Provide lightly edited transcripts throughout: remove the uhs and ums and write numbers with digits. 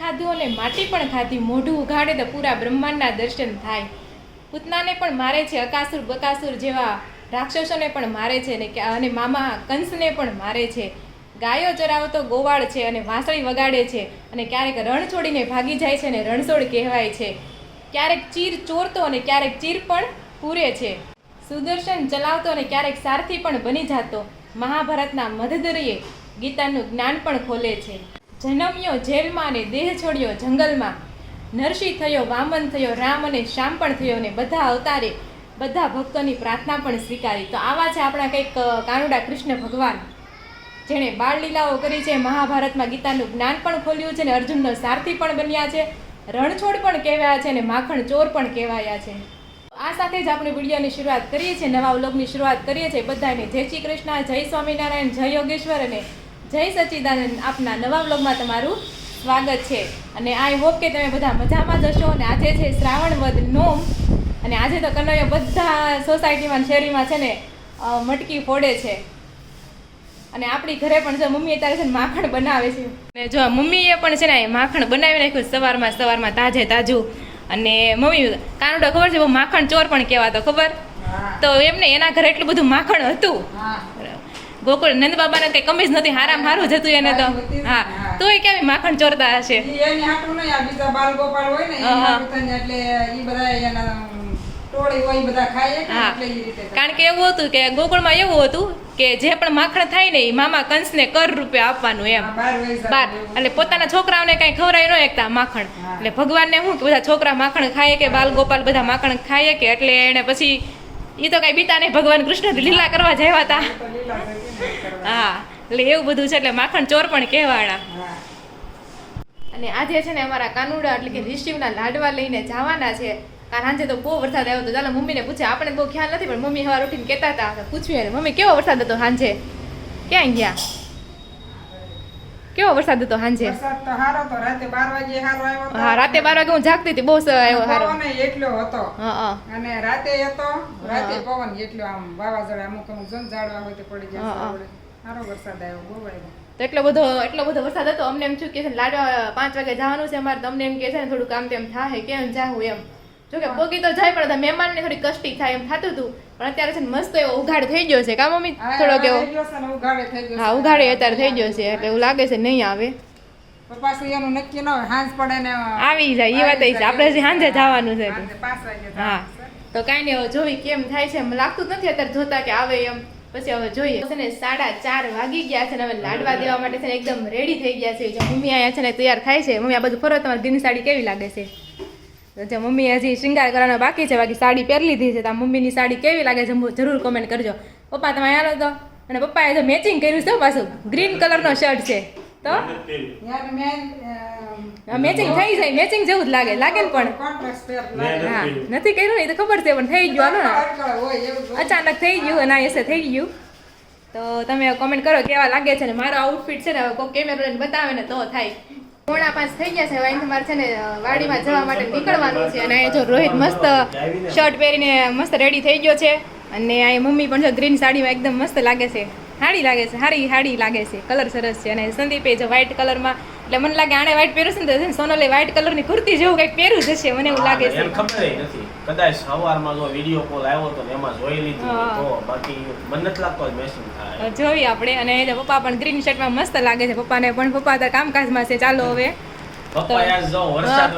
ખાધું અને માટી પણ ખાધી, મોઢું ઉઘાડે તો પૂરા બ્રહ્માંડના દર્શન થાય. પૂતનાને પણ મારે છે, અકાસુર બકાસુર જેવા રાક્ષસોને પણ મારે છે ને અને મામા કંસને પણ મારે છે. ગાયો ચરાવતો ગોવાળ છે અને વાંસળી વગાડે છે અને ક્યારેક રણ છોડીને ભાગી જાય છે અને રણછોડ કહેવાય છે. ક્યારેક ચીર ચોરતો અને ક્યારેક ચીર પણ પૂરે છે. સુદર્શન ચલાવતો અને ક્યારેક સારથી પણ બની જાતો. મહાભારતના મધદરીએ ગીતાનું જ્ઞાન પણ ખોલે છે. જન્મ્યો જેલમાં અને દેહ છોડ્યો જંગલમાં. નરસિંહ થયો, વામન થયો, રામ અને શ્યામ પણ થયો અને બધા અવતારે બધા ભક્તોની પ્રાર્થના પણ સ્વીકારી. તો આવા છે આપણા કંઈક કાનુડા કૃષ્ણ ભગવાન, જેણે બાળ લીલાઓ કરી છે, મહાભારતમાં ગીતાનું જ્ઞાન પણ ખોલ્યું છે અને અર્જુનનો સારથી પણ બન્યા છે, રણછોડ પણ કહેવાયા છે અને માખણ ચોર પણ કહેવાયા છે. આ સાથે જ આપણે વિડીયોની શરૂઆત કરીએ છીએ, નવા વ્લોગની શરૂઆત કરીએ છીએ. બધાને જય શ્રી કૃષ્ણ, જય સ્વામિનારાયણ, જય યોગેશ્વર અને જય સચ્ચિદાનંદ. આપના નવા વ્લોગમાં તમારું સ્વાગત છે અને આઈ હોપ કે તમે બધા મજામાં જ હશો. અને આજે છે શ્રાવણ વદ નોમ અને આજે તો કનૈયો બધા સોસાયટીમાં શેરીમાં છે ને મટકી ફોડે છે. અને આપણી ઘરે પણ જો મમ્મી અત્યારે છે ને માખણ બનાવે છે અને જો મમ્મીએ પણ છે ને માખણ બનાવી નાખ્યું સવારમાં તાજે તાજું. અને મમ્મી કાનુડો ખબર છે બહુ માખણ ચોર પણ કહેવાતો, ખબર? તો એમને એના ઘરે એટલું બધું માખણ હતું. ગોકુળ નંદ બાબાને કઈ કમી જ નથી, હારામ હારું જતું એને તો. હા, તોય કેમ માખણ ચોરતા હશે? કારણ કે એવું હતું કે ગોકુળમાં એવું હતું કે જે પણ માખણ થાય ને એ મામા કંસને કર રૂપે આપવાનું એમ બાર. એટલે પોતાના છોકરાઓને કઈ ખવડાવી ન એકતા માખણ. એટલે ભગવાનને શું કે બધા છોકરા માખણ ખાય કે બાલ ગોપાલ બધા માખણ ખાય કે, એટલે એને પછી એ તો કઈ બીતા નહીં, ભગવાન કૃષ્ણ લીલા કરવા જાય હતા. હા, એટલે એવું બધું છે, એટલે માખણ ચોર પણ કહેવાના. અને આજે છે ને અમારા કાનુડા એટલે કે ઋષિવના લાડવા લઈને જવાના છે. કારણ સાંજે તો બહુ વરસાદ આવ્યો હતો. ચાલો મમ્મીને પૂછે, આપણે બહુ ખ્યાલ નથી પણ મમ્મી સવાર ઉઠીને કહેતા હતા. પૂછ્યું મમ્મી કેવો વરસાદ હતો સાંજે? ક્યાં ગયા? કેવો વરસાદ હતો સાંજે? હા, રાતે 12 વાગે હું જાગતી હતી, બહુ આવ્યો સારો એટલો હતો. અને રાતે હતો, રાતે પવન એટલો આમ વાવાઝોડા અમુક જન ઝાડવા હોય તો પડી જાય. સારો વરસાદ આવ્યો, બહુ આવ્યો. તો એટલો બધો વરસાદ હતો. અમને એમ થયું કે લાડવા 5 વાગે જવાનું છે અમારે, તો અમને એમ કે છે ને થોડું કામ તેમ થાય, કેમ જાવું એમ. જોકે પોગી તો જાય પણ મહેમાનને થોડી કષ્ટી થાય એમ થતું હતું. પણ અત્યારે છે ને મસ્ત એવો ઉઘાડ થઈ ગયો છે, કા મમ્મી? થોડો કેવો હા ઉઘાડે અત્યારે થઈ ગયો છે, એટલે એવું લાગે છે નહીં આવે. નક્કી ન હોય, સાંજ પડે ને આવી જાય. એ વાત છે, આપણે સાંજે જવાનું છે. હા, તો કાંઈ નહીં, હવે જોઈ કેમ થાય છે. એમ લાગતું જ નથી અત્યારે જોતા કે આવે એમ. પછી હવે જોઈએ. છે ને 4:30 વાગી ગયા છે ને હવે લાડવા દેવા માટે છે ને એકદમ રેડી થઈ ગયા છે. મમ્મી અહીંયા છે ને તૈયાર થાય છે. મમ્મી આ બધું ફરો, તમારી ગ્રીન સાડી કેવી લાગે છે? જો મમ્મી હજી શૃંગાર કરવાનો બાકી છે, બાકી સાડી પહેરી લીધી છે. તો મમ્મીની સાડી કેવી લાગે છે જરૂર કોમેન્ટ કરજો. પપ્પા તમે આવ્યા તો, અને પપ્પાએ જો મેચિંગ કર્યું છે પાછું, ગ્રીન કલરનો શર્ટ છે. તો મેચિંગ થઈ જાય, મેચિંગ જેવું જ લાગે ને પણ. હા, નથી કર્યું ને તો ખબર છે પણ થઈ ગયું. હાલો ને અચાનક થઈ ગયું અને એસે થઈ ગયું. તો તમે કોમેન્ટ કરો કેવા લાગે છે. ને મારો આઉટફિટ છે ને કોઈ કેમેરા લઈને બતાવે ને તો થાય. 4:45 થઈ ગયા છે. હવે અહીંથી મારે છે ને વાડીમાં જવા માટે નીકળવાનું છે. અને અહીંયા જો રોહિત મસ્ત શર્ટ પહેરીને મસ્ત રેડી થઈ ગયો છે. અને અહીં મમ્મી પણ જો ગ્રીન સાડીમાં એકદમ મસ્ત લાગે છે, સાડી લાગે છે, સાડી લાગે છે, કલર સરસ છે. અને સંદીપે જો વ્હાઈટ કલરમાં, એટલે મને લાગે આને વ્હાઈટ પહેર્યું છે ને તો સોનલે વ્હાઈટ કલરની કુર્તી જેવું કંઈક પહેર્યું જ હશે, મને એવું લાગે છે. ખબર નથી, કદાચ સવારમાં જો વિડિયો કોલ આવ્યો તો એમાં જોઈ લીધું તો, બાકી મને નથી લાગતો મેસેજ થાય. જોઈએ આપણે. અને પપ્પા પણ ગ્રીન શર્ટમાં મસ્ત લાગે છે. પપ્પાને પણ પપ્પા તો કામકાજમાં છે. ચાલો હવે પપ્પા યાર જો વરસાદ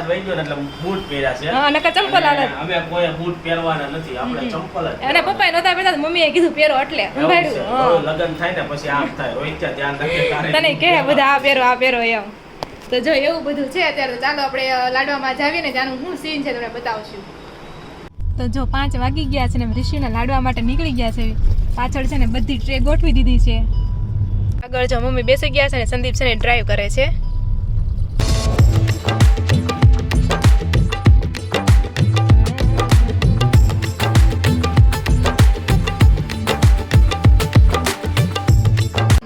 વહી ગયો એટલે બૂટ પહેર્યા છે. હા, નકર ચંપલ આલે. અમે કોઈ બૂટ પહેરવાના નથી, આપણે ચંપલ જ. અને પપ્પાએ નતા પહેરતા, મમ્મીએ કીધું પહેરો એટલે સંભાળ્યું. લગન થાય ને પછી આમ થાય, રોહિત ધ્યાન રાખે તને કહે બધા આ પહેરો એમ. તો જો એવું બધું છે અત્યારે. ચાલો આપણે લાડવામાં જાવીએ ને, ત્યાંનું શું સીન છે તમને બતાવશું. તો જો 5 વાગી ગયા છે ને ઋષિના લાડવા માટે નીકળી ગયા છે. પાછળ છે ને બધી ટ્રે ગોઠવી દીધી છે. આગળ જો મમ્મી બેસી ગયા છે ને સંદીપ છે ને ડ્રાઈવ કરે છે.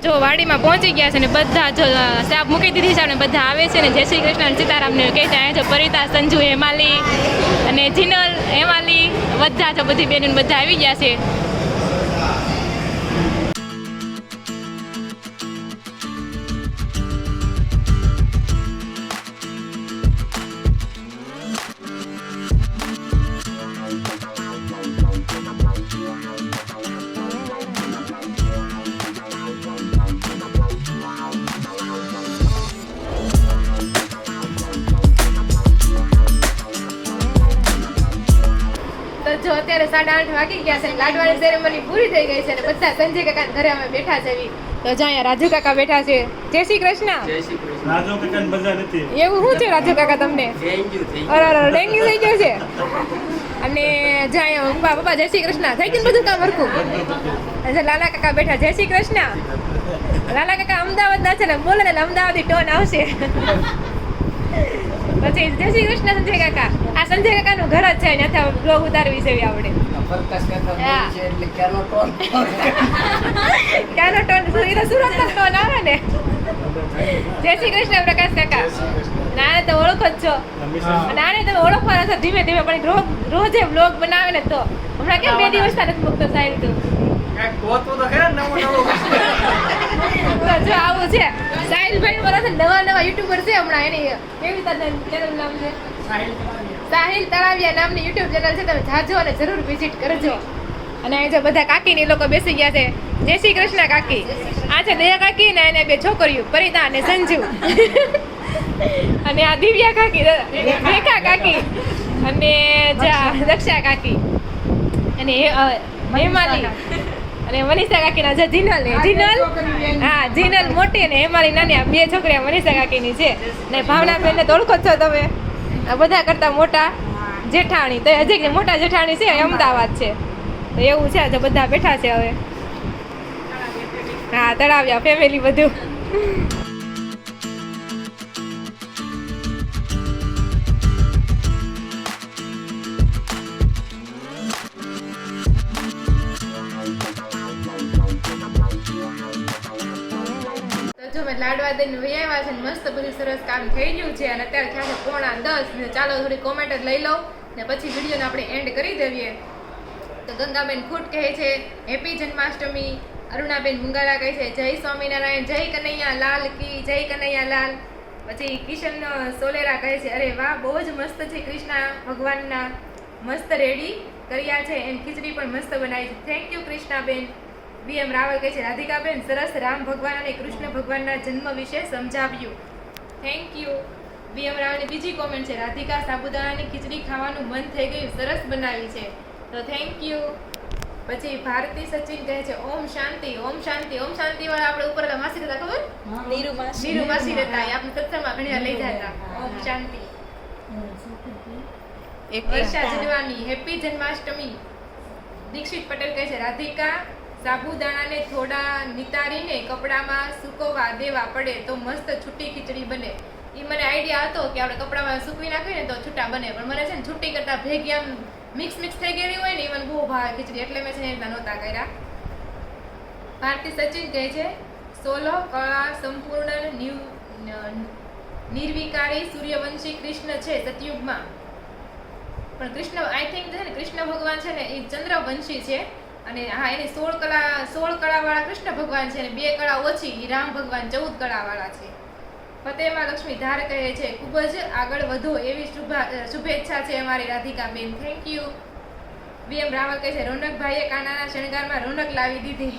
જો વાડીમાં પહોંચી ગયા છે ને બધા જો સાપ મૂકી દીધી છે. અને બધા આવે છે ને જય શ્રી કૃષ્ણ અને સીતારામને કહે છે. અહીંયા જો પરિતા, સંજુ, હેમાલી અને જીનલ, હેમાલી બધા જો બધી બહેનો બધા આવી ગયા છે. અત્યારે 8:30 વાગી ગયા છે. લાડવાની સેરેમની પૂરી થઈ ગઈ છે અને બધા સંજય કાકા ઘરે અમે બેઠા છે. તો જો અહીંયા રાજુ કાકા બેઠા છે. જય શ્રી કૃષ્ણ. રાજુ કાકાને મજા નથી. એવું શું છે રાજુ કાકા તમને? અરે ડેન્ગ્યુ થઈ ગયો છે. અને જો અહીંયા પપ્પા જય શ્રી કૃષ્ણ. થઈ ગયું બધું કામ હરખું. અને લાલા કાકા બેઠા. જય શ્રી કૃષ્ણ. લાલા કાકા અમદાવાદના છે ને, બોલે ને અમદાવાદી ટોન આવશે. પછી જય શ્રી કૃષ્ણ સંજય કાકા. આ સંજય કાકાનું ઘર જ છે, ત્યાંથી બ્લોગ ઉતારવી છે આપણે. ક્યાંનો ટોન? એ તો સુરતનો ટોન આવે ને. જય શ્રી કૃષ્ણ પ્રકાશ કાકા. નાને તો ઓળખો જ છો, અને આને તમે ઓળખવાના છો ધીમે ધીમે, પણ રોજે બ્લોગ બનાવે ને તો હમણાં કેમ 2 દિવસ નથી મૂકતો સાહેબ તું. જો આવું છે સાહિલભાઈ બોલો છે, નવા યુટ્યુબર છે હમણાં. એની કેવી ચેનલ નામ છે? સાહિલ તળાવિયા નામની યુટ્યુબ ચેનલ છે. તમે જાજો અને જરૂર વિઝિટ કરજો. અને અહીં જો બધા કાકીને લોકો બેસી ગયા છે. જય શ્રી કૃષ્ણ કાકી. આ છે દયા કાકી ને એને 2 છોકરીઓ પરિતા અને સંજુ. અને આ દિવ્યા કાકી, રેખા કાકી, અને દક્ષા કાકી, અને હેમાલી, અને મનીષા કાકીના જે જીનલ હા જીનલ મોટી ને હેમાલી નાની. આ 2 છોકરીઓ મનીષા કાકીની છે. ને ભાવનાબેન ને તો ઓળખો છો તમે, આ બધા કરતા મોટા જેઠાણી. તો હજી મોટા જેઠાણી છે અમદાવાદ છે. તો એવું છે, આજે બધા બેઠા છે હવે. હા તળાવ્યા ફેમિલી બધું. લાડવા દઈને વૈયા છે, મસ્ત બધું સરસ કામ થઈ ગયું છે. અને અત્યારે થયા છે 9:45 ને ચાલો થોડી કોમેન્ટ જ લઈ લઉં ને પછી વિડીયોને આપણે એન્ડ કરી દેવીએ. તો ગંગાબેન ખૂટ કહે છે હેપી જન્માષ્ટમી. અરુણાબેન મુંગારા કહે છે જય સ્વામિનારાયણ, જય કનૈયા લાલ કી, જય કનૈયા લાલ. પછી કિશન સોલેરા કહે છે અરે વાહ બહુ જ મસ્ત છે, કૃષ્ણ ભગવાનના મસ્ત રેડી કર્યા છે, એમ ખીચડી પણ મસ્ત બનાવી છે. થેન્ક યુ કૃષ્ણાબેન. VM રાવલ કહે છે રાધિકાબેન સરસ રામ ભગવાન અને કૃષ્ણ ભગવાનના જન્મ વિશે સમજાવ્યું. Thank you. VM રાવલની બીજી કોમેન્ટ છે રાધિકા સાબુદાણાની ખીચડી ખાવાનું મન થઈ ગયું, સરસ બનાવી છે. તો થેન્ક યુ. પછી ભારતી સચિન કહે છે ઓમ શાંતિ. ઓમ શાંતિ. ઓમ શાંતિ વાળા આપણે ઉપર માસી હતા ખબર? નીરુ માસી હતા. આપણે સત્સંગમાં ઘણી વાર લઈ જતા. ઓમ શાંતિ. વર્ષા જનવાની હેપી જન્માષ્ટમી. દીક્ષિત પટેલ કહે છે રાધિકા સાબુદાણાને થોડા નિતારીને કપડામાં સૂકવવા દેવા પડે તો મસ્ત છૂટી ખીચડી બને. એ મને આઈડિયા હતો કે આપણે કપડામાં સૂકવી નાખીએ ને તો છૂટા બને, પણ મને છે ને છૂટી કરતા ભેગી આમ મિક્સ થઈ ગયેલી હોય ને એ મને બહુ ભાવે ખીચડી, એટલે મેં છે ને એટલા નહોતા કર્યા. ભારતી સચિન કહે છે સોલો કળા સંપૂર્ણ નિર્વિકારી સૂર્યવંશી કૃષ્ણ છે સતયુગમાં. પણ કૃષ્ણ આઈ થિંક છે ને કૃષ્ણ ભગવાન છે ને એ ચંદ્રવંશી છે. અને હા એની 16 કળાવાળા કૃષ્ણ ભગવાન છે, અને 2 કળા ઓછી એ રામ ભગવાન 14 કળાવાળા છે. ફતેમાં લક્ષ્મી ધાર કહે છે ખૂબ જ આગળ વધો એવી શુભેચ્છા છે અમારી રાધિકાબેન. Thank you. VM રાવલ કહે છે રોનકભાઈએ કાનાના શણગારમાં રોનક લાવી દીધી.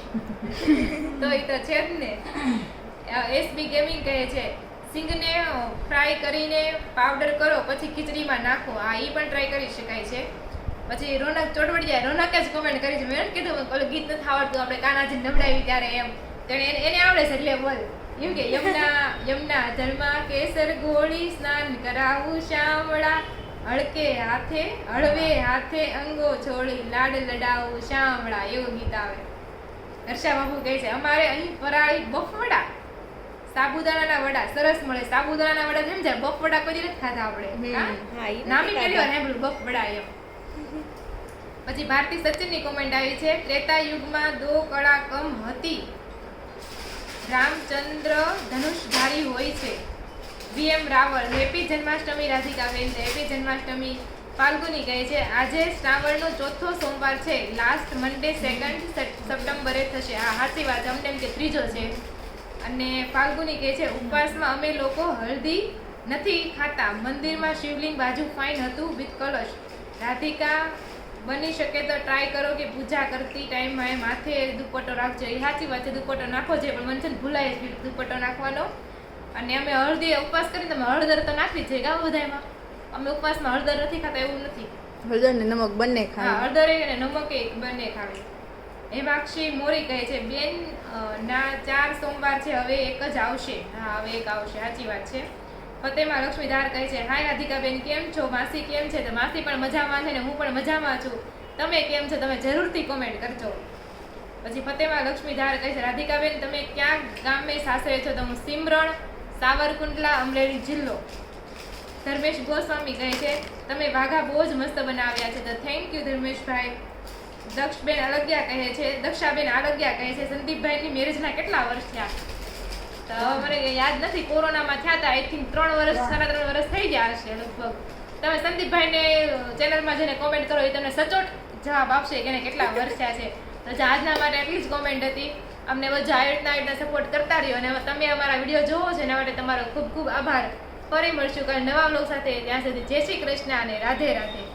તો એ તો છે જ ને. SB ગેમિંગ કહે છે સિંગને ફ્રાય કરીને પાવડર કરો પછી ખીચડીમાં નાખો. હા એ પણ ટ્રાય કરી શકાય છે. પછી રોનક ચોડવડિયા રોનક જ કોમેન્ટ કરી છે. મેં કીધું ઓલું ગીત નથી આવડતું, આપણે કાનાજી નવડાવી ત્યારે એમ એને આવડે છે એટલે બોલ એમ કે યમુના જળમાં કેસર ગોળી સ્નાન કરાવું શામળા, હળવે હાથે અંગો છોડી લાડ લડાવું શામળા. એવું ગીત આવે. હર્ષા બાબુ કહે છે અમારે અહીં ફરાળી બફવડા સાબુદાણાના વડા સરસ મળે. સાબુદાણાના વડા જેમ જાય બફવડા કોઈ નથી ખાધા આપણે. નામી પહેલી વાર સાંભળ્યું બફવડા એમ. પછી ભારતી સચિનની કોમેન્ટ આવી છે ત્રેતા યુગમાં 2 કળા કમ હતી, રામચંદ્ર ધનુષધારી હોય છે. VM રાવલ હેપી જન્માષ્ટમી રાધિકાબેન. હેપી જન્માષ્ટમી. ફાલ્ગુની કહે છે આજે શ્રાવણનો 4થો સોમવાર છે, લાસ્ટ મંડે 2 સપ્ટેમ્બરે થશે. આ સાચી વાત, અમને એમ કે 3જો છે. અને ફાલ્ગુની કહે છે ઉપવાસમાં અમે લોકો હળદી નથી ખાતા, મંદિરમાં શિવલિંગ બાજુ ફાઇન હતું વિથ કલશ. રાધિકા બની શકે તો ટ્રાય કરો કે પૂજા કરતી ટાઈમમાં માથે દુપટ્ટો રાખજો. એ સાચી વાત છે, દુપટ્ટો નાખો છે, પણ મને છે ને ભૂલાય જ દુપટ્ટો નાખવાનો. અને અમે હળદી ઉપવાસ કરીને તમે હળદર તો નાખવી જ છે ગામ બધામાં. અમે ઉપવાસમાં હળદર નથી ખાતા એવું નથી, હળદર ને નમક બંને હા ખાય. હળદર અને નમક એક બંને ખાવી. હેમાક્ષી મોરી કહે છે બેન ના 4 સોમવાર છે હવે એક જ આવશે. હા હવે એક આવશે, સાચી વાત છે. ફતેમા લક્ષ્મીધાર કહે છે હાય રાધિકાબેન કેમ છો, માસી કેમ છે? તો માસી પણ મજામાં છે ને હું પણ મજામાં છું. તમે કેમ છો? તમે જરૂરથી કોમેન્ટ કરજો. પછી ફતેમા લક્ષ્મીધાર કહે છે રાધિકાબેન તમે ક્યાં ગામે સાસરે છો? તો હું સિમરણ, સાવરકુંડલા, અમરેલી જિલ્લો. ધર્મેશ ગોસ્વામી કહે છે તમે વાઘા બહુ જ મસ્ત બનાવ્યા છે. તો થેન્ક યુ ધર્મેશભાઈ. દક્ષબેન અલગ્યા કહે છે, દક્ષાબેન આલગ્યા કહે છે સંદીપભાઈની મેરેજના કેટલા વર્ષ થયા? તો મને યાદ નથી, કોરોનામાં થયા હતા. આઈ થિંક 3 વર્ષ 3.5 વર્ષ થઈ ગયા હશે લગભગ. તમે સંદીપભાઈને ચેનલમાં જઈને કોમેન્ટ કરો, એ તમને સચોટ જવાબ આપશે કે એને કેટલા વર્ષ થયા છે. તો આજના માટે એટલી જ કોમેન્ટ હતી. અમને બધું આવી રીતના સપોર્ટ કરતા રહ્યો અને તમે અમારા વિડીયો જોવો છો એના માટે તમારો ખૂબ ખૂબ આભાર. ફરી મળશું કાલે નવા વ્લોગ સાથે. ત્યાં સુધી જય શ્રી કૃષ્ણ અને રાધે રાધે.